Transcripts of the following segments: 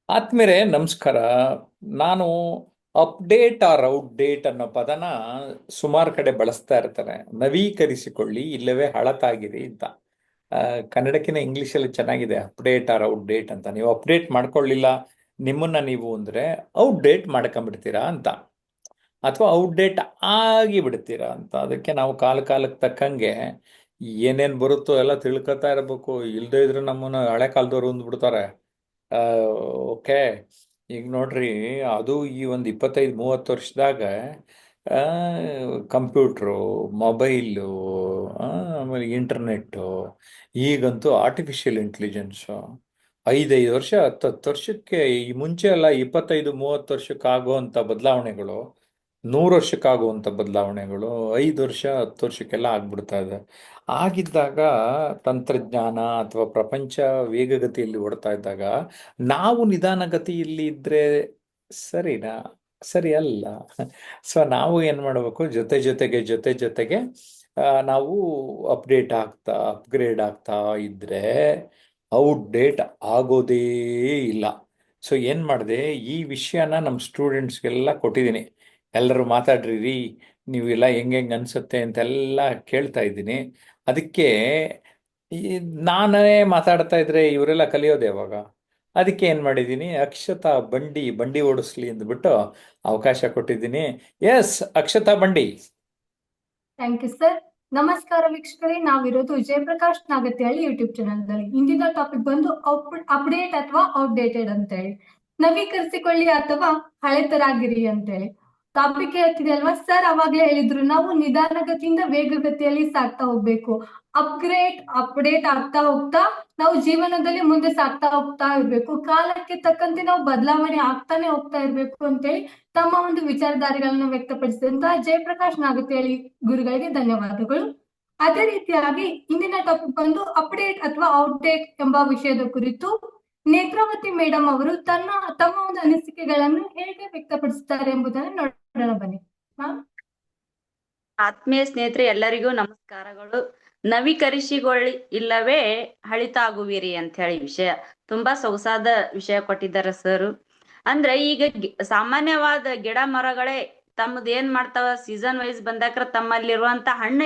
ಆತ್ಮೀಯರೇ ನಮಸ್ಕಾರ. ನಾನು ಅಪ್ಡೇಟ್ ಆರ್ ಔಟ್ಡೇಟ್ ಅನ್ನೋ ಪದನ ಸುಮಾರು ಕಡೆ ಬಳಸ್ತಾ ಇರ್ತಾರೆ. ನವೀಕರಿಸಿಕೊಳ್ಳಿ ಇಲ್ಲವೇ ಹಳತಾಗಿರಿ ಅಂತ. ಆ, ಕನ್ನಡಕ್ಕಿಂತ ಇಂಗ್ಲಿಷಲ್ಲಿ ಚೆನ್ನಾಗಿದೆ ಅಪ್ಡೇಟ್ ಆರ್ ಔಟ್ಡೇಟ್ ಅಂತ. ನೀವು ಅಪ್ಡೇಟ್ ಮಾಡ್ಕೊಳ್ಳಿಲ್ಲ ನಿಮ್ಮನ್ನ ನೀವು ಅಂದ್ರೆ ಔಟ್ಡೇಟ್ ಮಾಡ್ಕೊಂಡ್ಬಿಡ್ತೀರಾ ಅಂತ, ಅಥವಾ ಔಟ್ಡೇಟ್ ಆಗಿ ಬಿಡ್ತೀರಾ ಅಂತ. ಅದಕ್ಕೆ ನಾವು ಕಾಲ ಕಾಲಕ್ಕೆ ತಕ್ಕಂಗೆ ಏನೇನು ಬರುತ್ತೋ ಎಲ್ಲ ತಿಳ್ಕೊತಾ ಇರಬೇಕು. ಇಲ್ಲದೇ ಇದ್ರೆ ನಮ್ಮನ್ನ ಹಳೆ ಕಾಲದವ್ರು ಅಂದ್ಬಿಡ್ತಾರೆ. ಓಕೆ. ಈಗ ನೋಡ್ರಿ, ಅದು ಈ ಒಂದು 25-30 ವರ್ಷದಾಗ ಕಂಪ್ಯೂಟ್ರು, ಮೊಬೈಲು, ಆಮೇಲೆ ಇಂಟರ್ನೆಟ್ಟು, ಈಗಂತೂ ಆರ್ಟಿಫಿಷಿಯಲ್ ಇಂಟೆಲಿಜೆನ್ಸು. 5-5 ವರ್ಷ, 10-10 ವರ್ಷಕ್ಕೆ, ಈ ಮುಂಚೆ ಎಲ್ಲ 25-30 ವರ್ಷಕ್ಕೆ ಆಗುವಂಥ ಬದಲಾವಣೆಗಳು 100 ವರ್ಷಕ್ಕಾಗುವಂಥ ಬದಲಾವಣೆಗಳು 5 ವರ್ಷ 10 ವರ್ಷಕ್ಕೆಲ್ಲ ಆಗ್ಬಿಡ್ತಾ ಇದೆ. ಆಗಿದ್ದಾಗ ತಂತ್ರಜ್ಞಾನ ಅಥವಾ ಪ್ರಪಂಚ ವೇಗಗತಿಯಲ್ಲಿ ಓಡ್ತಾ ಇದ್ದಾಗ ನಾವು ನಿಧಾನಗತಿಯಲ್ಲಿ ಇದ್ರೆ ಸರಿನಾ? ಸರಿ ಅಲ್ಲ. ಸೊ ನಾವು ಏನು ಮಾಡಬೇಕು, ಜೊತೆ ಜೊತೆಗೆ ನಾವು ಅಪ್ಡೇಟ್ ಆಗ್ತಾ ಅಪ್ಗ್ರೇಡ್ ಆಗ್ತಾ ಇದ್ರೆ ಔಟ್ಡೇಟ್ ಆಗೋದೇ ಇಲ್ಲ. ಸೊ ಏನು ಮಾಡಿದೆ, ಈ ವಿಷಯನ ನಮ್ಮ ಸ್ಟೂಡೆಂಟ್ಸ್ಗೆಲ್ಲ ಕೊಟ್ಟಿದ್ದೀನಿ. ಎಲ್ಲರೂ ಮಾತಾಡ್ರಿ ರೀ, ನೀವೆಲ್ಲ ಹೆಂಗೆ ಅನ್ಸುತ್ತೆ ಅಂತೆಲ್ಲ ಕೇಳ್ತಾ ಇದ್ದೀನಿ. ಅದಕ್ಕೆ ಈ ನಾನೇ ಮಾತಾಡ್ತಾ ಇದ್ರೆ ಇವರೆಲ್ಲ ಕಲಿಯೋದು ಯಾವಾಗ? ಅದಕ್ಕೆ ಏನು ಮಾಡಿದ್ದೀನಿ, ಅಕ್ಷತಾ ಬಂಡಿ ಬಂಡಿ ಓಡಿಸ್ಲಿ ಅಂದ್ಬಿಟ್ಟು ಅವಕಾಶ ಕೊಟ್ಟಿದ್ದೀನಿ. Yes, Akshata Bandi. Thank you sir. ನಮಸ್ಕಾರ ವೀಕ್ಷಕರೇ, ನಾವಿರೋದು ಜಯಪ್ರಕಾಶ್ ನಾಗತಿಹಳ್ಳಿ ಯೂಟ್ಯೂಬ್ ಚಾನಲ್ ನಲ್ಲಿ. ಇಂದಿನ ಟಾಪಿಕ್ ಬಂದು ಅಪ್ಡೇಟ್ ಅಥವಾ ಔಟ್ಡೇಟೆಡ್ ಅಂತ ಹೇಳಿ, ನವೀಕರಿಸಿಕೊಳ್ಳಿ ಅಥವಾ ಹಳೆತರಾಗಿರಿ ಅಂತ ಹೇಳಿ ಟಾಪಿಕ್ ಹೇಳ್ತಿದೆ ಅಲ್ವಾ ಸರ್. ಅವಾಗ್ಲೇ ಹೇಳಿದ್ರು, ನಾವು ನಿಧಾನಗತಿಯಿಂದ ವೇಗಗತಿಯಲ್ಲಿ ಸಾಗ್ತಾ ಹೋಗ್ಬೇಕು. ಅಪ್ಡೇಟ್ ಆಗ್ತಾ ಹೋಗ್ತಾ ನಾವು ಜೀವನದಲ್ಲಿ ಮುಂದೆ ಸಾಗ್ತಾ ಹೋಗ್ತಾ ಇರ್ಬೇಕು. ಕಾಲಕ್ಕೆ ತಕ್ಕಂತೆ ನಾವು ಬದಲಾವಣೆ ಆಗ್ತಾನೆ ಹೋಗ್ತಾ ಇರ್ಬೇಕು ಅಂತೇಳಿ ತಮ್ಮ ಒಂದು ವಿಚಾರಧಾರೆಗಳನ್ನ ವ್ಯಕ್ತಪಡಿಸಿದಂತಹ ಜಯಪ್ರಕಾಶ್ ನಾಗತಿಹಳ್ಳಿ ಗುರುಗಳಿಗೆ ಧನ್ಯವಾದಗಳು. ಅದೇ ರೀತಿಯಾಗಿ ಇಂದಿನ ಟಾಪಿಕ್ ಬಂದು ಅಪ್ಡೇಟ್ ಅಥವಾ ಔಟ್ಡೇಟ್ ಎಂಬ ವಿಷಯದ ಕುರಿತು ನೇತ್ರಾವತಿ ಮೇಡಮ್ ಅವರು ತಮ್ಮ ಒಂದು ಅನಿಸಿಕೆಗಳನ್ನು ಹೇಗೆ ವ್ಯಕ್ತಪಡಿಸುತ್ತಾರೆ ಎಂಬುದನ್ನು ನೋಡೋಣ ಬನ್ನಿ. ಆತ್ಮೀಯ ಸ್ನೇಹಿತರೆ, ಎಲ್ಲರಿಗೂ ನಮಸ್ಕಾರಗಳು. ನವೀಕರಿಸಿಕೊಳ್ಳಿ ಇಲ್ಲವೇ ಹಳಿತಾಗುವಿರಿ ಅಂತ ಹೇಳಿ ವಿಷಯ ತುಂಬಾ ಸೊಗಸಾದ ವಿಷಯ ಕೊಟ್ಟಿದ್ದಾರೆ ಸರ್. ಅಂದ್ರೆ ಈಗ ಸಾಮಾನ್ಯವಾದ ಗಿಡ ಮರಗಳೇ ತಮ್ಮದ್ ಏನ್ ಮಾಡ್ತಾವ, ಸೀಸನ್ ವೈಸ್ ಬಂದಾಕ್ರ ತಮ್ಮಲ್ಲಿರುವಂತ ಹಣ್ಣು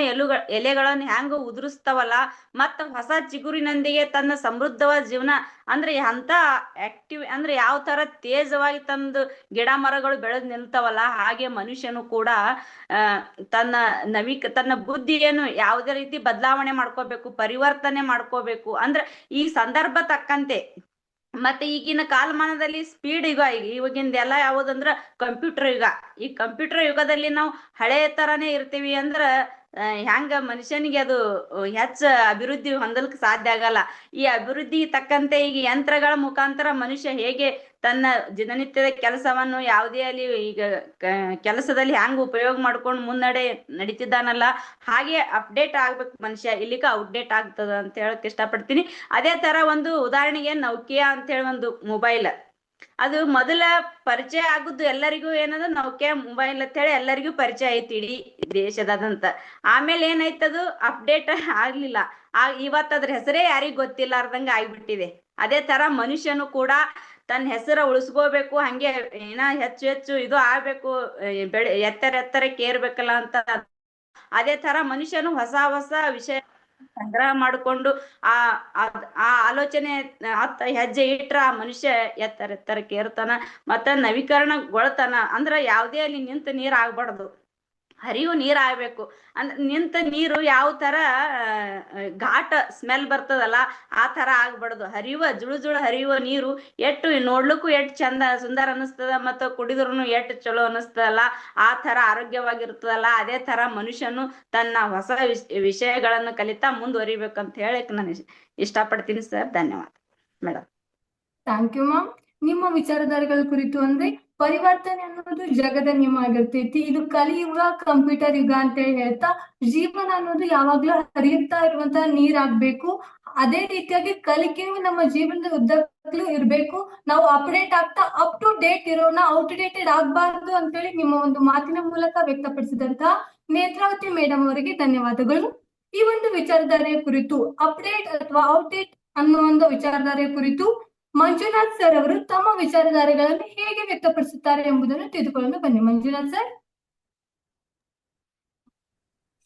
ಎಲೆಗಳನ್ನ ಹೆಂಗ ಉದುರಿಸ್ತಾವಲ್ಲ, ಮತ್ತ ಹೊಸ ಚಿಗುರಿನೊಂದಿಗೆ ತನ್ನ ಸಮೃದ್ಧವಾದ ಜೀವನ ಅಂದ್ರೆ ಅಂತ ಆಕ್ಟಿವ್ ಅಂದ್ರೆ ಯಾವ ತರ ತೇಜವಾಗಿ ತಂದು ಗಿಡ ಮರಗಳು ಬೆಳೆದ್ ನಿಲ್ತಾವಲ್ಲ, ಹಾಗೆ ಮನುಷ್ಯನು ಕೂಡ ತನ್ನ ಬುದ್ಧಿಯನ್ನು ಯಾವುದೇ ರೀತಿ ಬದಲಾವಣೆ ಮಾಡ್ಕೋಬೇಕು, ಪರಿವರ್ತನೆ ಮಾಡ್ಕೋಬೇಕು. ಅಂದ್ರೆ ಈ ಸಂದರ್ಭ ತಕ್ಕಂತೆ ಮತ್ತೆ ಈಗಿನ ಕಾಲಮಾನದಲ್ಲಿ ಸ್ಪೀಡ್ ಯುಗ, ಇವಾಗಿಂದ ಎಲ್ಲ ಯಾವುದಂದ್ರ ಕಂಪ್ಯೂಟರ್ ಯುಗ. ಈ ಕಂಪ್ಯೂಟರ್ ಯುಗದಲ್ಲಿ ನಾವು ಹಳೆ ತರಾನೇ ಇರ್ತೀವಿ ಅಂದ್ರ ಹೆಂಗ ಮನುಷ್ಯನಿಗೆ ಅದು ಹೆಚ್ಚ ಅಭಿವೃದ್ಧಿ ಹೊಂದಲಿಕ್ಕೆ ಸಾಧ್ಯ ಆಗಲ್ಲ. ಈ ಅಭಿವೃದ್ಧಿ ತಕ್ಕಂತೆ ಈಗ ಯಂತ್ರಗಳ ಮುಖಾಂತರ ಮನುಷ್ಯ ಹೇಗೆ ತನ್ನ ದಿನನಿತ್ಯದ ಕೆಲಸವನ್ನು ಯಾವುದೇ ಅಲ್ಲಿ ಈಗ ಕೆಲಸದಲ್ಲಿ ಹ್ಯಾಂಗ ಉಪಯೋಗ ಮಾಡ್ಕೊಂಡು ಮುನ್ನಡೆ ನಡೀತಿದ್ದಾನಲ್ಲ, ಹಾಗೆ ಅಪ್ಡೇಟ್ ಆಗ್ಬೇಕು ಮನುಷ್ಯ, ಇಲ್ಲಿಗ ಔಟ್ಡೇಟ್ ಆಗ್ತದ ಅಂತ ಹೇಳಕ್ ಇಷ್ಟಪಡ್ತೀನಿ. ಅದೇ ತರ ಒಂದು ಉದಾಹರಣೆಗೆ ನೌಕಿಯಾ ಅಂತ ಹೇಳಿ ಒಂದು ಮೊಬೈಲ್, ಅದು ಮೊದಲ ಪರಿಚಯ ಆಗುದು ಎಲ್ಲರಿಗೂ ಏನದ ನೌಕಿಯಾ ಮೊಬೈಲ್ ಅಂತ ಹೇಳಿ ಎಲ್ಲರಿಗೂ ಪರಿಚಯ ಐತಿ ಇಡೀ ದೇಶದಾದಂತ. ಆಮೇಲೆ ಏನಾಯ್ತದು ಅಪ್ಡೇಟ್ ಆಗ್ಲಿಲ್ಲ, ಇವತ್ತು ಅದ್ರ ಹೆಸರೇ ಯಾರಿಗ್ ಗೊತ್ತಿಲ್ಲಾರ್ದಂಗ ಆಗ್ಬಿಟ್ಟಿದೆ. ಅದೇ ತರ ಮನುಷ್ಯನು ಕೂಡ ತನ್ನ ಹೆಸರ ಉಳಿಸ್ಕೋಬೇಕು, ಹಂಗೆ ಏನ ಹೆಚ್ಚು ಹೆಚ್ಚು ಇದು ಆಗ್ಬೇಕು, ಎತ್ತರಕ್ಕೆ ಏರ್ಬೇಕಲ್ಲ ಅಂತ. ಅದೇ ತರ ಮನುಷ್ಯನು ಹೊಸ ಹೊಸ ವಿಷಯ ಸಂಗ್ರಹ ಮಾಡಿಕೊಂಡು ಆ ಆ ಆಲೋಚನೆ ಹೆಜ್ಜೆ ಇಟ್ರ ಆ ಮನುಷ್ಯ ಎತ್ತರಕ್ಕೆ ಏರ್ತಾನ, ಮತ್ತ ನವೀಕರಣಗೊಳ್ತಾನ. ಅಂದ್ರ ಯಾವುದೇ ಅಲ್ಲಿ ನಿಂತ ನೀರ್ ಆಗ್ಬಾರ್ದು, ಹರಿವು ನೀರ್ ಆಗ್ಬೇಕು. ಅಂದ್ರೆ ನಿಂತ ನೀರು ಯಾವ ತರ ಘಾಟ ಸ್ಮೆಲ್ ಬರ್ತದಲ್ಲ, ಆ ತರ ಆಗ್ಬಾರ್ದು. ಜುಳು ಜುಳು ಹರಿಯುವ ನೀರು ಎಷ್ಟು ನೋಡ್ಲಿಕ್ಕೂ ಎಷ್ಟು ಚಂದ ಸುಂದರ ಅನಿಸ್ತದ, ಮತ್ತು ಕುಡಿದ್ರೂ ಎಷ್ಟು ಚಲೋ ಅನಿಸ್ತದಲ್ಲ, ಆ ತರ ಆರೋಗ್ಯವಾಗಿರ್ತದಲ್ಲ. ಅದೇ ತರ ಮನುಷ್ಯನು ತನ್ನ ಹೊಸ ವಿಷಯಗಳನ್ನು ಕಲಿತಾ ಮುಂದುವರಿಬೇಕಂತ ಹೇಳಕ್ ನಾನು ಇಷ್ಟಪಡ್ತೀನಿ ಸರ್. ಧನ್ಯವಾದ ಮೇಡಮ್. Thank you ma'am. ನಿಮ್ಮ ವಿಚಾರಧಾರೆಗಳ ಕುರಿತು ಅಂದ್ರೆ ಪರಿವರ್ತನೆ ಅನ್ನೋದು ಜಗದ ನಿಯಮ ಆಗಿರ್ತೈತಿ. ಇದು ಕಲಿಯುಗ, ಕಂಪ್ಯೂಟರ್ ಯುಗ ಅಂತ ಹೇಳಿ ಹೇಳ್ತಾ, ಜೀವನ ಅನ್ನೋದು ಯಾವಾಗ್ಲೂ ಹರಿಯುತ್ತಾ ಇರುವಂತಹ ನೀರಾಗ್ಬೇಕು. ಅದೇ ರೀತಿಯಾಗಿ ಕಲಿಕೆಯು ನಮ್ಮ ಜೀವನದ ಉದ್ದಕ್ಕೂ ಇರ್ಬೇಕು. ನಾವು ಅಪ್ಡೇಟ್ ಆಗ್ತಾ ಅಪ್ ಟು ಡೇಟ್ ಇರೋಣ, ಔಟ್ಡೇಟೆಡ್ ಆಗ್ಬಾರ್ದು ಅಂತೇಳಿ ನಿಮ್ಮ ಒಂದು ಮಾತಿನ ಮೂಲಕ ವ್ಯಕ್ತಪಡಿಸಿದಂತಹ ನೇತ್ರಾವತಿ ಮೇಡಮ್ ಅವರಿಗೆ ಧನ್ಯವಾದಗಳು. ಈ ಒಂದು ವಿಚಾರಧಾರೆಯ ಕುರಿತು, ಅಪ್ಡೇಟ್ ಅಥವಾ ಔಟ್ಡೇಟ್ ಅನ್ನೋ ಒಂದು ವಿಚಾರಧಾರೆಯ ಕುರಿತು ಮಂಜುನಾಥ್ ಸರ್ ಅವರು ತಮ್ಮ ವಿಚಾರಧಾರೆಗಳನ್ನು ಹೇಗೆ ವ್ಯಕ್ತಪಡಿಸುತ್ತಾರೆ ಎಂಬುದನ್ನು ತಿಳಿದುಕೊಳ್ಳಲು ಬನ್ನಿ. ಮಂಜುನಾಥ್ ಸರ್.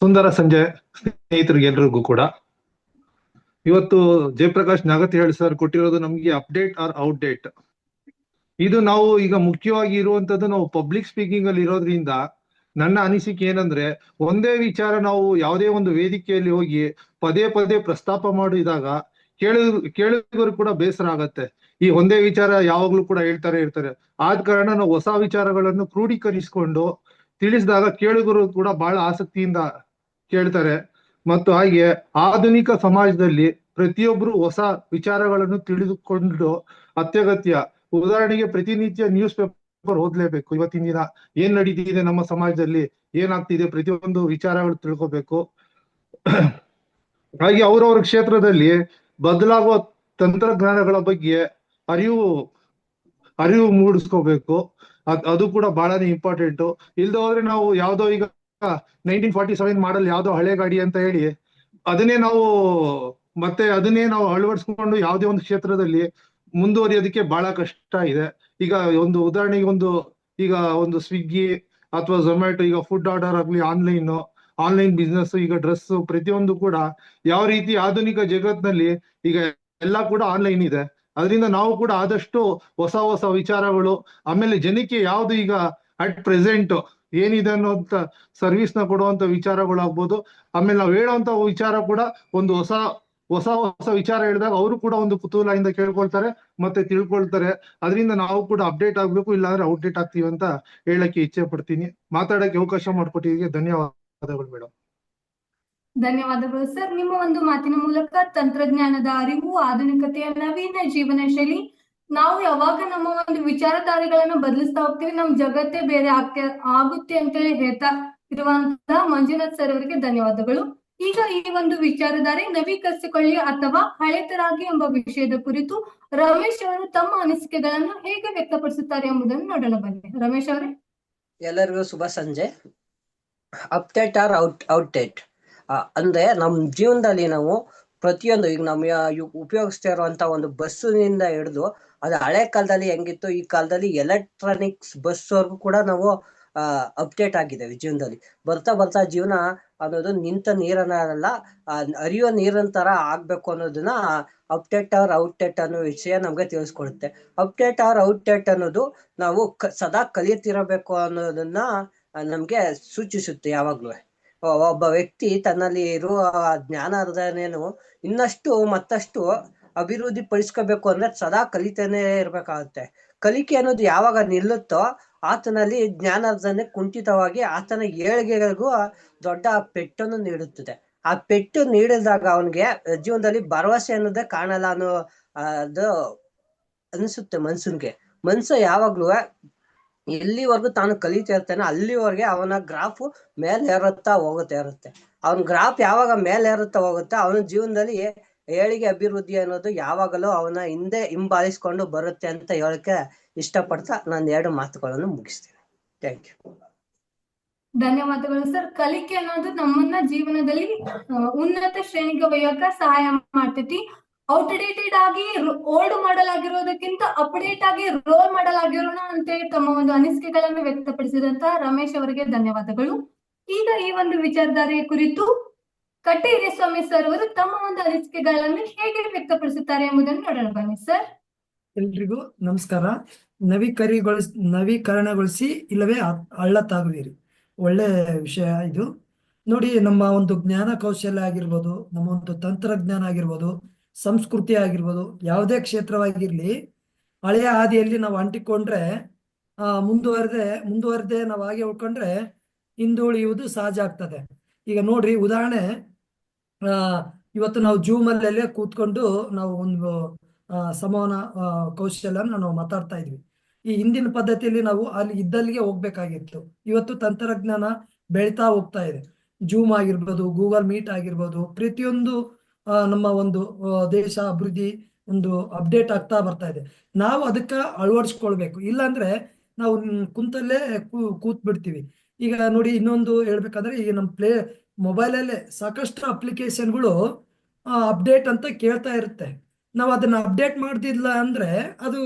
ಸುಂದರ ಸಂಜೆ ಸ್ನೇಹಿತರಿಗೆ ಎಲ್ರಿಗೂ ಕೂಡ. ಇವತ್ತು ಜಯಪ್ರಕಾಶ್ ನಾಗತಿಹಳ್ಳಿ ಸರ್ ಕೊಟ್ಟಿರೋದು ನಮ್ಗೆ ಅಪ್ಡೇಟ್ ಆರ್ ಔಟ್ಡೇಟ್. ಇದು ನಾವು ಈಗ ಮುಖ್ಯವಾಗಿ ಇರುವಂತದ್ದು ನಾವು ಪಬ್ಲಿಕ್ ಸ್ಪೀಕಿಂಗ್ ಅಲ್ಲಿ ಇರೋದ್ರಿಂದ ನನ್ನ ಅನಿಸಿಕೆ ಏನಂದ್ರೆ, ಒಂದೇ ವಿಚಾರ ನಾವು ಯಾವುದೇ ಒಂದು ವೇದಿಕೆಯಲ್ಲಿ ಹೋಗಿ ಪದೇ ಪದೇ ಪ್ರಸ್ತಾಪ ಮಾಡಿದಾಗ ಕೇಳಿದವರು ಕೂಡ ಬೇಸರ ಆಗತ್ತೆ. ಈ ಒಂದೇ ವಿಚಾರ ಯಾವಾಗ್ಲೂ ಕೂಡ ಹೇಳ್ತಾರೆ ಇರ್ತಾರೆ. ಆದ ಕಾರಣ ನಾವು ಹೊಸ ವಿಚಾರಗಳನ್ನು ಕ್ರೋಢೀಕರಿಸಿಕೊಂಡು ತಿಳಿಸಿದಾಗ ಕೇಳುಗರು ಕೂಡ ಬಹಳ ಆಸಕ್ತಿಯಿಂದ ಕೇಳ್ತಾರೆ. ಮತ್ತು ಹಾಗೆ ಆಧುನಿಕ ಸಮಾಜದಲ್ಲಿ ಪ್ರತಿಯೊಬ್ರು ಹೊಸ ವಿಚಾರಗಳನ್ನು ತಿಳಿದುಕೊಂಡು ಅತ್ಯಗತ್ಯ. ಉದಾಹರಣೆಗೆ ಪ್ರತಿನಿತ್ಯ ನ್ಯೂಸ್ ಪೇಪರ್ ಓದ್ಲೇಬೇಕು. ಇವತ್ತಿನ ದಿನ ಏನ್ ನಡೀತಿದೆ ನಮ್ಮ ಸಮಾಜದಲ್ಲಿ, ಏನಾಗ್ತಿದೆ, ಪ್ರತಿಯೊಂದು ವಿಚಾರಗಳು ತಿಳ್ಕೊಬೇಕು. ಹಾಗೆ ಅವ್ರವ್ರ ಕ್ಷೇತ್ರದಲ್ಲಿ ಬದಲಾಗುವ ತಂತ್ರಜ್ಞಾನಗಳ ಬಗ್ಗೆ ಅರಿವು ಮೂಡಿಸ್ಕೋಬೇಕು. ಅದು ಕೂಡ ಬಹಳನೇ ಇಂಪಾರ್ಟೆಂಟ್. ಇಲ್ದ ಹೋದ್ರೆ ನಾವು ಯಾವ್ದೋ ಈಗ 1947 ಮಾಡಲ್ ಯಾವ್ದೋ ಹಳೆ ಗಾಡಿ ಅಂತ ಹೇಳಿ ಅದನ್ನೇ ನಾವು ಅಳವಡಿಸ್ಕೊಂಡು ಯಾವುದೇ ಒಂದು ಕ್ಷೇತ್ರದಲ್ಲಿ ಮುಂದುವರಿಯೋದಕ್ಕೆ ಬಹಳ ಕಷ್ಟ ಇದೆ. ಈಗ ಒಂದು ಉದಾಹರಣೆಗೆ ಈಗ ಒಂದು ಸ್ವಿಗ್ಗಿ ಅಥವಾ ಝೊಮ್ಯಾಟೊ, ಈಗ ಫುಡ್ ಆರ್ಡರ್ ಆಗ್ಲಿ, ಆನ್ಲೈನ್ ಬಿಸ್ನೆಸ್, ಈಗ ಡ್ರೆಸ್, ಪ್ರತಿಯೊಂದು ಕೂಡ ಯಾವ ರೀತಿ ಆಧುನಿಕ ಜಗತ್ತಿನಲ್ಲಿ ಈಗ ಎಲ್ಲ ಕೂಡ ಆನ್ಲೈನ್ ಇದೆ. ಅದರಿಂದ ನಾವು ಕೂಡ ಆದಷ್ಟು ಹೊಸ ಹೊಸ ವಿಚಾರಗಳು, ಆಮೇಲೆ ಜನಕ್ಕೆ ಯಾವ್ದು ಈಗ ಅಟ್ ಪ್ರೆಸೆಂಟ್ ಏನಿದೆ ಅನ್ನೋಂತ ಸರ್ವಿಸ್ ನ ಕೊಡುವಂತ ವಿಚಾರಗಳಾಗ್ಬೋದು. ಆಮೇಲೆ ನಾವು ಹೇಳೋಂತ ವಿಚಾರ ಕೂಡ ಒಂದು ಹೊಸ ವಿಚಾರ ಹೇಳಿದಾಗ ಅವರು ಕೂಡ ಒಂದು ಕುತೂಹಲದಿಂದ ಕೇಳ್ಕೊಳ್ತಾರೆ ಮತ್ತೆ ತಿಳ್ಕೊಳ್ತಾರೆ. ಅದರಿಂದ ನಾವು ಕೂಡ ಅಪ್ಡೇಟ್ ಆಗ್ಬೇಕು, ಇಲ್ಲಾಂದ್ರೆ ಔಟ್ಡೇಟ್ ಆಗ್ತೀವಿ ಅಂತ ಹೇಳಕ್ಕೆ ಇಚ್ಛೆ ಪಡ್ತೀನಿ. ಮಾತಾಡಕ್ಕೆ ಅವಕಾಶ ಮಾಡಿಕೊಟ್ಟಿದ್ದಕ್ಕೆ ಧನ್ಯವಾದಗಳು ಮೇಡಮ್. ಧನ್ಯವಾದಗಳು ಸರ್. ನಿಮ್ಮ ಒಂದು ಮಾತಿನ ಮೂಲಕ ತಂತ್ರಜ್ಞಾನದ ಅರಿವು, ಆಧುನಿಕತೆಯ ನವೀನ ಜೀವನ ಶೈಲಿ, ನಾವು ಯಾವಾಗ ನಮ್ಮ ಒಂದು ವಿಚಾರಧಾರೆಗಳನ್ನು ಬದಲಿಸ್ತಾ ಹೋಗ್ತೀವಿ, ನಮ್ ಜಗತ್ತೇ ಬೇರೆ ಆಗುತ್ತೆ ಅಂತೇಳಿ ಹೇಳ್ತಾ ಇರುವಂತಹ ಮಂಜುನಾಥ್ ಸರ್ ಅವರಿಗೆ ಧನ್ಯವಾದಗಳು. ಈಗ ಈ ಒಂದು ವಿಚಾರಧಾರೆ ನವೀಕರಿಸಿಕೊಳ್ಳಿ ಅಥವಾ ಹಳೆತರಾಗಿ ಎಂಬ ವಿಷಯದ ಕುರಿತು ರಮೇಶ್ ಅವರು ತಮ್ಮ ಅನಿಸಿಕೆಗಳನ್ನು ಹೇಗೆ ವ್ಯಕ್ತಪಡಿಸುತ್ತಾರೆ ಎಂಬುದನ್ನು ನೋಡೋಣ ಬನ್ನಿ. ರಮೇಶ್ ಅವರೇ. ಎಲ್ಲರಿಗೂ ಶುಭ ಸಂಜೆ. ಅಪ್ಡೇಟ್ ಆರ್ ಔಟ್ಡೇಟ್ ಅಂದ್ರೆ ನಮ್ಮ ಜೀವನದಲ್ಲಿ ನಾವು ಪ್ರತಿಯೊಂದು ಈಗ ನಮ್ಮ ಉಪಯೋಗಿಸ್ತಾ ಇರುವಂತ ಒಂದು ಬಸ್ಸಿನಿಂದ ಹಿಡಿದು ಅದು ಹಳೆ ಕಾಲದಲ್ಲಿ ಹೆಂಗಿತ್ತು, ಈ ಕಾಲದಲ್ಲಿ ಎಲೆಕ್ಟ್ರಾನಿಕ್ಸ್ ಬಸ್ವರೆಗೂ ಕೂಡ ನಾವು ಅಪ್ಡೇಟ್ ಆಗಿದ್ದೇವೆ ಜೀವನದಲ್ಲಿ. ಬರ್ತಾ ಬರ್ತಾ ಜೀವನ ಅನ್ನೋದು ನಿಂತ ನೀರನ್ನ ಹರಿಯೋ ನೀರಿನ ತರ ಆಗ್ಬೇಕು ಅನ್ನೋದನ್ನ ಅಪ್ಡೇಟ್ ಆರ್ ಔಟ್ಡೇಟ್ ಅನ್ನೋ ವಿಷಯ ನಮ್ಗೆ ತಿಳಿಸ್ಕೊಡುತ್ತೆ. ಅಪ್ಡೇಟ್ ಆರ್ ಔಟ್ಡೇಟ್ ಅನ್ನೋದು ನಾವು ಸದಾ ಕಲಿಯುತ್ತಿರಬೇಕು ಅನ್ನೋದನ್ನ ನಮ್ಗೆ ಸೂಚಿಸುತ್ತೆ. ಯಾವಾಗ್ಲೂ ಒಬ್ಬ ವ್ಯಕ್ತಿ ತನ್ನಲ್ಲಿ ಇರುವ ಜ್ಞಾನಾರ್ಜನೆಯನ್ನು ಇನ್ನಷ್ಟು ಮತ್ತಷ್ಟು ಅಭಿವೃದ್ಧಿ ಪಡಿಸ್ಕೋಬೇಕು ಅಂದ್ರೆ ಸದಾ ಕಲಿತಾನೆ ಇರ್ಬೇಕಾಗುತ್ತೆ. ಕಲಿಕೆ ಅನ್ನೋದು ಯಾವಾಗ ನಿಲ್ಲುತ್ತೋ ಆತನಲ್ಲಿ ಜ್ಞಾನಾರ್ಜನೆ ಕುಂಠಿತವಾಗಿ ಆತನ ಏಳಿಗೆಗೂ ದೊಡ್ಡ ಪೆಟ್ಟನ್ನು ನೀಡುತ್ತದೆ. ಆ ಪೆಟ್ಟು ನೀಡಿದಾಗ ಅವನಿಗೆ ಜೀವನದಲ್ಲಿ ಭರವಸೆ ಅನ್ನೋದೇ ಕಾಣಲ್ಲ ಅನ್ನೋ ಅದು ಅನ್ಸುತ್ತೆ ಮನ್ಸನ್ಗೆ. ಮನ್ಸು ಯಾವಾಗ್ಲೂ ಎಲ್ಲಿವರೆಗೂ ತಾನು ಕಲಿತಾ ಇರ್ತಾನೆ ಅಲ್ಲಿವರೆಗೆ ಅವನ ಗ್ರಾಫ್ ಮೇಲೆ ಏರುತ್ತಾ ಇರುತ್ತೆ. ಅವನ ಗ್ರಾಫ್ ಯಾವಾಗ ಮೇಲೆ ಏರುತ್ತಾ ಹೋಗುತ್ತೆ, ಅವನ ಜೀವನದಲ್ಲಿ ಏಳಿಗೆ ಅಭಿವೃದ್ಧಿ ಅನ್ನೋದು ಯಾವಾಗಲೂ ಅವನ ಹಿಂದೆ ಹಿಂಬಾಲಿಸ್ಕೊಂಡು ಬರುತ್ತೆ ಅಂತ ಹೇಳಕ್ಕೆ ಇಷ್ಟಪಡ್ತಾ ನಾನು 2 ಮಾತುಗಳನ್ನು ಮುಗಿಸ್ತೇನೆ. Thank you. ಧನ್ಯವಾದಗಳು ಸರ್. ಕಲಿಕೆ ಅನ್ನೋದು ನಮ್ಮನ್ನ ಜೀವನದಲ್ಲಿ ಉನ್ನತ ಶ್ರೇಣಿಗೆ ಒಯ್ಯಕ ಸಹಾಯ ಮಾಡ್ತೈತಿ. ಔಟ್ಡೇಟೆಡ್ ಆಗಿ ಓಲ್ಡ್ ಮಾಡಲ್ ಆಗಿರೋದಕ್ಕಿಂತ ಅಪ್ಡೇಟ್ ಆಗಿ ರೋಲ್ ಮಾಡಲ್ ಆಗಿರೋಣ ಅಂತೇಳಿ ತಮ್ಮ ಒಂದು ಅನಿಸಿಕೆಗಳನ್ನು ವ್ಯಕ್ತಪಡಿಸಿದಂತ ರಮೇಶ್ ಅವರಿಗೆ ಧನ್ಯವಾದಗಳು. ಈಗ ಈ ಒಂದು ವಿಚಾರಧಾರೆಯ ಕುರಿತು ಕಟ್ಟೇರಿಸ್ವಾಮಿ ಸರ್ ಅವರು ತಮ್ಮ ಒಂದು ಅನಿಸಿಕೆಗಳನ್ನು ಹೇಗೆ ವ್ಯಕ್ತಪಡಿಸುತ್ತಾರೆ ಎಂಬುದನ್ನು ನೋಡೋಣ ಬನ್ನಿ ಸರ್. ಎಲ್ರಿಗೂ ನಮಸ್ಕಾರ. ನವೀಕರಣಗೊಳಿಸಿ ಇಲ್ಲವೇ ಹಳ್ಳತ್ತಾಗುವಿರಿ. ಒಳ್ಳೆ ವಿಷಯ ಇದು. ನೋಡಿ, ನಮ್ಮ ಒಂದು ಜ್ಞಾನ ಕೌಶಲ್ಯ ಆಗಿರ್ಬೋದು, ನಮ್ಮ ಒಂದು ತಂತ್ರಜ್ಞಾನ ಆಗಿರ್ಬೋದು, ಸಂಸ್ಕೃತಿ ಆಗಿರ್ಬೋದು, ಯಾವುದೇ ಕ್ಷೇತ್ರವಾಗಿರ್ಲಿ, ಹಳೆಯ ಹಾದಿಯಲ್ಲಿ ನಾವು ಅಂಟಿಕೊಂಡ್ರೆ ಮುಂದುವರೆದೆ ನಾವು ಹಾಗೆ ಉಳ್ಕೊಂಡ್ರೆ ಹಿಂದುಳಿಯುವುದು ಸಹಜ ಆಗ್ತದೆ. ಈಗ ನೋಡ್ರಿ, ಉದಾಹರಣೆ, ಇವತ್ತು ನಾವು ಜೂಮ್ ಅಲ್ಲೇ ಕೂತ್ಕೊಂಡು ನಾವು ಒಂದು ಸಂವಹನ ಕೌಶಲ್ಯನ ನಾವು ಮಾತಾಡ್ತಾ ಇದ್ವಿ. ಈ ಹಿಂದಿನ ಪದ್ಧತಿಯಲ್ಲಿ ನಾವು ಅಲ್ಲಿ ಇದ್ದಲ್ಲಿಗೆ ಹೋಗ್ಬೇಕಾಗಿತ್ತು. ಇವತ್ತು ತಂತ್ರಜ್ಞಾನ ಬೆಳೀತಾ ಹೋಗ್ತಾ ಇದೆ. ಜೂಮ್ ಆಗಿರ್ಬೋದು, ಗೂಗಲ್ ಮೀಟ್ ಆಗಿರ್ಬೋದು, ಪ್ರತಿಯೊಂದು ನಮ್ಮ ಒಂದು ದೇಶ ಅಭಿವೃದ್ಧಿ ಒಂದು ಅಪ್ಡೇಟ್ ಆಗ್ತಾ ಬರ್ತಾ ಇದೆ. ನಾವು ಅದಕ್ಕೆ ಅಳವಡಿಸ್ಕೊಳ್ಬೇಕು. ಇಲ್ಲಾಂದ್ರೆ ನಾವು ಕುಂತಲ್ಲೇ ಕೂತ್ ಬಿಡ್ತೀವಿ. ಈಗ ನೋಡಿ, ಇನ್ನೊಂದು ಹೇಳ್ಬೇಕಂದ್ರೆ, ಈಗ ನಮ್ಮ ಮೊಬೈಲಲ್ಲೇ ಸಾಕಷ್ಟು ಅಪ್ಲಿಕೇಶನ್ಗಳು ಅಪ್ಡೇಟ್ ಅಂತ ಕೇಳ್ತಾ ಇರುತ್ತೆ. ನಾವು ಅದನ್ನ ಅಪ್ಡೇಟ್ ಮಾಡ್ತಿಲ್ಲ ಅಂದ್ರೆ ಅದು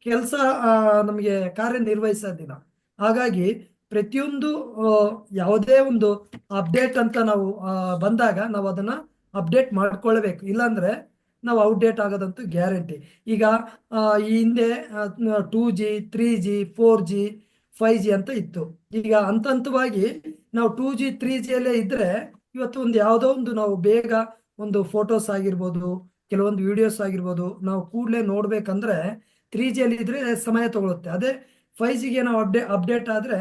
ಕೆಲಸ ನಮಗೆ ಕಾರ್ಯನಿರ್ವಹಿಸೋದಿಲ್ಲ. ಹಾಗಾಗಿ ಪ್ರತಿಯೊಂದು ಯಾವುದೇ ಒಂದು ಅಪ್ಡೇಟ್ ಅಂತ ನಾವು ಬಂದಾಗ ನಾವು ಅದನ್ನ ಅಪ್ಡೇಟ್ ಮಾಡ್ಕೊಳ್ಬೇಕು. ಇಲ್ಲಾಂದ್ರೆ ನಾವು ಔಟ್ಡೇಟ್ ಆಗೋದಂತೂ ಗ್ಯಾರಂಟಿ. ಈಗ ಈ ಹಿಂದೆ 2G 3G 4G 5G ಅಂತ ಇತ್ತು. ಈಗ ಹಂತವಾಗಿ ನಾವು 2G 3G ಅಲ್ಲೇ ಇದ್ರೆ ಇವತ್ತು ಒಂದು ಯಾವುದೋ ಒಂದು ನಾವು ಬೇಗ ಒಂದು ಫೋಟೋಸ್ ಆಗಿರ್ಬೋದು, ಕೆಲವೊಂದು ವಿಡಿಯೋಸ್ ಆಗಿರ್ಬೋದು ನಾವು ಕೂಡಲೇ ನೋಡ್ಬೇಕಂದ್ರೆ 3G ಅಲ್ಲಿ ಇದ್ರೆ ಸಮಯ ತಗೊಳುತ್ತೆ. ಅದೇ 5Gಗೆ ನಾವು ಅಪ್ಡೇಟ್ ಆದ್ರೆ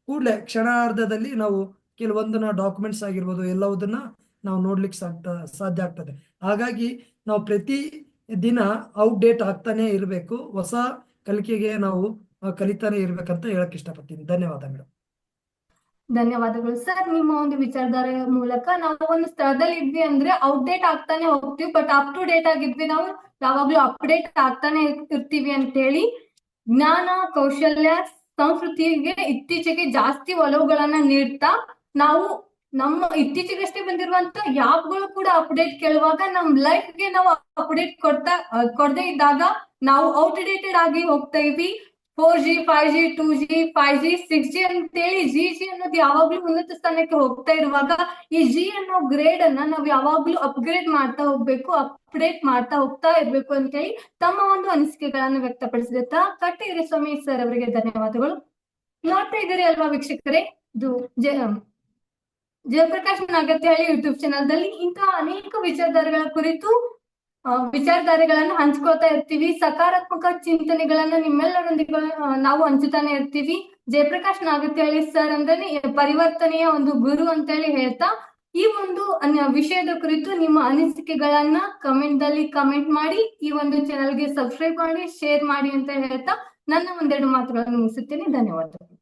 ಕೂಡಲೇ ಕ್ಷಣಾರ್ಧದಲ್ಲಿ ನಾವು ಕೆಲವೊಂದನ್ನ ಡಾಕ್ಯುಮೆಂಟ್ಸ್ ಆಗಿರ್ಬೋದು ಎಲ್ಲವುದನ್ನ ನಾವು ನೋಡ್ಲಿಕ್ಕೆ ಸಾಧ್ಯ ಆಗ್ತದೆ. ಹಾಗಾಗಿ ನಾವು ಪ್ರತಿ ದಿನ ಔಟ್ಡೇಟ್ ಆಗ್ತಾನೆ ಇರಬೇಕು. ಹೊಸ ಕಲಿಕೆಗೆ ನಾವು ಕಲಿತಾನೆ ಇರ್ಬೇಕಂತ ಹೇಳಕ್ ಇಷ್ಟಪಡ್ತೀನಿ. ಧನ್ಯವಾದ ಮೇಡಮ್. ಧನ್ಯವಾದಗಳು ಸರ್. ನಿಮ್ಮ ಒಂದು ವಿಚಾರಧಾರೆ ಮೂಲಕ ನಾವು ಒಂದು ಸ್ಥಳದಲ್ಲಿ ಇದ್ವಿ ಅಂದ್ರೆ ಔಟ್ಡೇಟ್ ಆಗ್ತಾನೆ ಹೋಗ್ತೀವಿ, ಬಟ್ ಅಪ್ ಟು ಡೇಟ್ ಆಗಿದ್ವಿ ನಾವು ಯಾವಾಗ್ಲೂ ಅಪ್ಡೇಟ್ ಆಗ್ತಾನೆ ಇರ್ತೀವಿ ಅಂತ ಹೇಳಿ ಜ್ಞಾನ, ಕೌಶಲ್ಯ, ಸಂಸ್ಕೃತಿಗೆ ಇತ್ತೀಚೆಗೆ ಜಾಸ್ತಿ ಒಲವುಗಳನ್ನ ನೀಡ್ತಾ ನಾವು ನಮ್ಮ ಇತ್ತೀಚೆಗಷ್ಟೇ ಬಂದಿರುವಂತ ಯಾಪ್ಗಳು ಕೂಡ ಅಪ್ಡೇಟ್ ಕೇಳುವಾಗ ನಮ್ ಲೈಫ್ಗೆ ನಾವು ಅಪ್ಡೇಟ್ ಕೊಡದೇ ಇದ್ದಾಗ ನಾವು ಔಟ್ಡೇಟೆಡ್ ಆಗಿ ಹೋಗ್ತಾ EV. 4G 5G 2G 5G 6G ಅಂತೇಳಿ G ಅನ್ನೋದು ಯಾವಾಗ್ಲೂ ಉನ್ನತ ಸ್ಥಾನಕ್ಕೆ ಹೋಗ್ತಾ ಇರುವಾಗ ಈ G ಅನ್ನೋ ಗ್ರೇಡ್ ಅನ್ನ ನಾವು ಯಾವಾಗ್ಲೂ ಅಪ್ಗ್ರೇಡ್ ಮಾಡ್ತಾ ಹೋಗ್ಬೇಕು, ಅಪ್ಡೇಟ್ ಮಾಡ್ತಾ ಹೋಗ್ತಾ ಇರ್ಬೇಕು ಅಂತೇಳಿ ತಮ್ಮ ಒಂದು ಅನಿಸಿಕೆಗಳನ್ನು ವ್ಯಕ್ತಪಡಿಸಿದ ಕಟ್ಟೇರಿ ಸ್ವಾಮಿ ಸರ್ ಅವರಿಗೆ ಧನ್ಯವಾದಗಳು. ನೋಡ್ತಾ ಇದ್ದೀರಿ ಅಲ್ವಾ ವೀಕ್ಷಕರೇ, ಇದು ಜಯಪ್ರಕಾಶ್ ನಾಗತಿಹಳ್ಳಿ ಯೂಟ್ಯೂಬ್ ಚಾನಲ್ದಲ್ಲಿ ಇಂತಹ ಅನೇಕ ವಿಚಾರಧಾರೆಗಳನ್ನ ಹಂಚ್ಕೊಳ್ತಾ ಇರ್ತೀವಿ. ಸಕಾರಾತ್ಮಕ ಚಿಂತನೆಗಳನ್ನ ನಿಮ್ಮೆಲ್ಲರೊಂದಿಗೆ ನಾವು ಹಂಚುತ್ತಾನೆ ಇರ್ತೀವಿ. ಜಯಪ್ರಕಾಶ್ ನಾಗತಿಹಳ್ಳಿ ಸರ್ ಅಂದ್ರೆ ಪರಿವರ್ತನೆಯ ಒಂದು ಗುರು ಅಂತ ಹೇಳಿ ಹೇಳ್ತಾ ಈ ಒಂದು ವಿಷಯದ ಕುರಿತು ನಿಮ್ಮ ಅನಿಸಿಕೆಗಳನ್ನ ಕಮೆಂಟ್ ಮಾಡಿ, ಈ ಒಂದು ಚಾನಲ್ಗೆ ಸಬ್ಸ್ಕ್ರೈಬ್ ಮಾಡಿ, ಶೇರ್ ಮಾಡಿ ಅಂತ ಹೇಳ್ತಾ ನನ್ನ ಒಂದೆರಡು ಮಾತುಗಳನ್ನು ಮುಗಿಸುತ್ತೇನೆ. ಧನ್ಯವಾದಗಳು.